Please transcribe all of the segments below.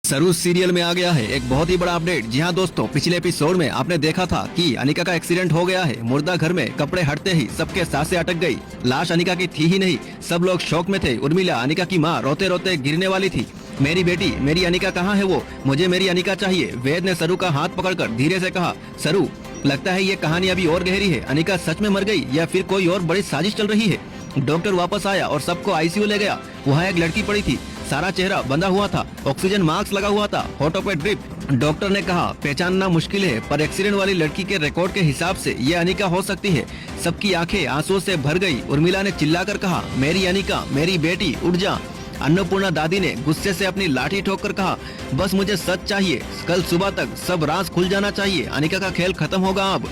सरू सीरियल में आ गया है एक बहुत ही बड़ा अपडेट। जी हाँ दोस्तों, पिछले एपिसोड में आपने देखा था कि अनिका का एक्सीडेंट हो गया है। मुर्दा घर में कपड़े हटते ही सबके सांसें अटक गई। लाश अनिका की थी ही नहीं, सब लोग शौक में थे। उर्मिला अनिका की माँ रोते रोते गिरने वाली थी। मेरी बेटी, मेरी अनिका कहाँ है वो? मुझे मेरी अनिका चाहिए। वेद ने सरू का हाथ पकड़कर धीरे से कहा, सरू लगता है ये कहानी अभी और गहरी है। अनिका सच में मर गई या फिर कोई और बड़ी साजिश चल रही है? डॉक्टर वापस आया और सबको आईसीयू ले गया। वहाँ एक लड़की पड़ी थी, सारा चेहरा बंधा हुआ था, ऑक्सीजन मास्क लगा हुआ था, होठों पे ड्रिप। डॉक्टर ने कहा पहचानना मुश्किल है, पर एक्सीडेंट वाली लड़की के रिकॉर्ड के हिसाब से ये अनिका हो सकती है। सबकी आंखें आंसुओं से भर गई। उर्मिला ने चिल्लाकर कहा, मेरी अनिका, मेरी बेटी, उठ जा। अन्नपूर्णा दादी ने गुस्से से अपनी लाठी ठोककर कहा, बस मुझे सच चाहिए, कल सुबह तक सब राज खुल जाना चाहिए। अनिका का खेल खत्म होगा अब।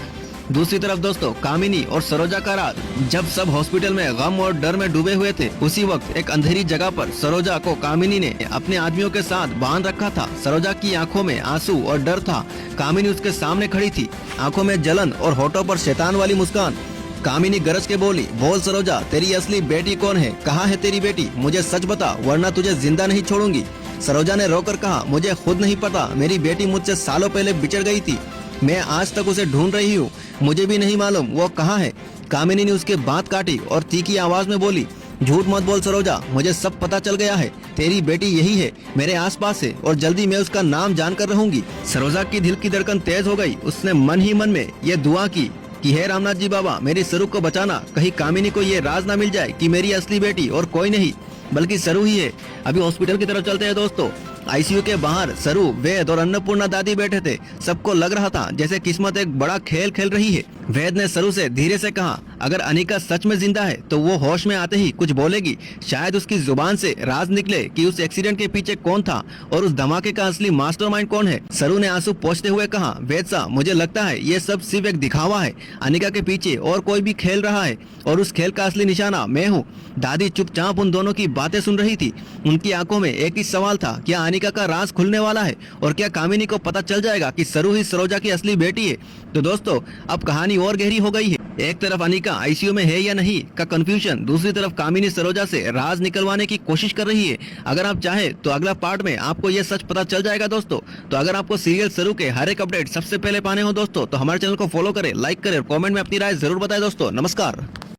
दूसरी तरफ दोस्तों, कामिनी और सरोजा का राज। जब सब हॉस्पिटल में गम और डर में डूबे हुए थे, उसी वक्त एक अंधेरी जगह पर सरोजा को कामिनी ने अपने आदमियों के साथ बांध रखा था। सरोजा की आंखों में आंसू और डर था। कामिनी उसके सामने खड़ी थी, आंखों में जलन और होठों पर शैतान वाली मुस्कान। कामिनी गरज के बोली, बोल सरोजा, तेरी असली बेटी कौन है? कहाँ है तेरी बेटी? मुझे सच बता, वरना तुझे जिंदा नहीं छोड़ूंगी। सरोजा ने रोकर कहा, मुझे खुद नहीं पता, मेरी बेटी मुझसे सालों पहले बिछड़ गई थी। मैं आज तक उसे ढूंढ रही हूँ, मुझे भी नहीं मालूम वो कहाँ है। कामिनी ने उसके बात काटी और तीखी आवाज में बोली, झूठ मत बोल सरोजा, मुझे सब पता चल गया है। तेरी बेटी यही है, मेरे आसपास है और जल्दी मैं उसका नाम जानकर रहूंगी। सरोजा की दिल की धड़कन तेज हो गई। उसने मन ही मन में ये दुआ की कि हे रामनाथ जी बाबा, मेरी सरू को बचाना। कहीं कामिनी को ये राज ना मिल जाए कि मेरी असली बेटी और कोई नहीं बल्कि सरू ही है। अभी हॉस्पिटल की तरफ चलते हैं दोस्तों। आईसीयू के बाहर सरू, वेद और अन्नपूर्णा दादी बैठे थे। सबको लग रहा था जैसे किस्मत एक बड़ा खेल खेल रही है। वेद ने सरू से धीरे से कहा, अगर अनिका सच में जिंदा है तो वो होश में आते ही कुछ बोलेगी। शायद उसकी जुबान से राज निकले कि उस एक्सीडेंट के पीछे कौन था और उस धमाके का असली मास्टरमाइंड कौन है। सरू ने आंसू पोंछते हुए कहा, वेद साहब, मुझे लगता है ये सब सिर्फ एक दिखावा है। अनिका के पीछे और कोई भी खेल रहा है और उस खेल का असली निशाना मैं हूँ। दादी चुपचाप उन दोनों की बातें सुन रही थी। उनकी आंखों में एक ही सवाल था, क्या अनिका का राज खुलने वाला है और क्या कामिनी को पता चल जाएगा कि सरू ही सरोजा की असली बेटी है? तो दोस्तों, अब कहानी और गहरी हो गई है। एक तरफ अनिका आईसीयू में है या नहीं का कंफ्यूजन, दूसरी तरफ कामिनी सरोजा से राज निकलवाने की कोशिश कर रही है। अगर आप चाहे तो अगला पार्ट में आपको ये सच पता चल जाएगा दोस्तों। तो अगर आपको सीरियल सरू के हर एक अपडेट सबसे पहले पाने हो दोस्तों, तो हमारे चैनल को फॉलो करें, लाइक करें और कमेंट में अपनी राय जरूर बताएं दोस्तों। नमस्कार।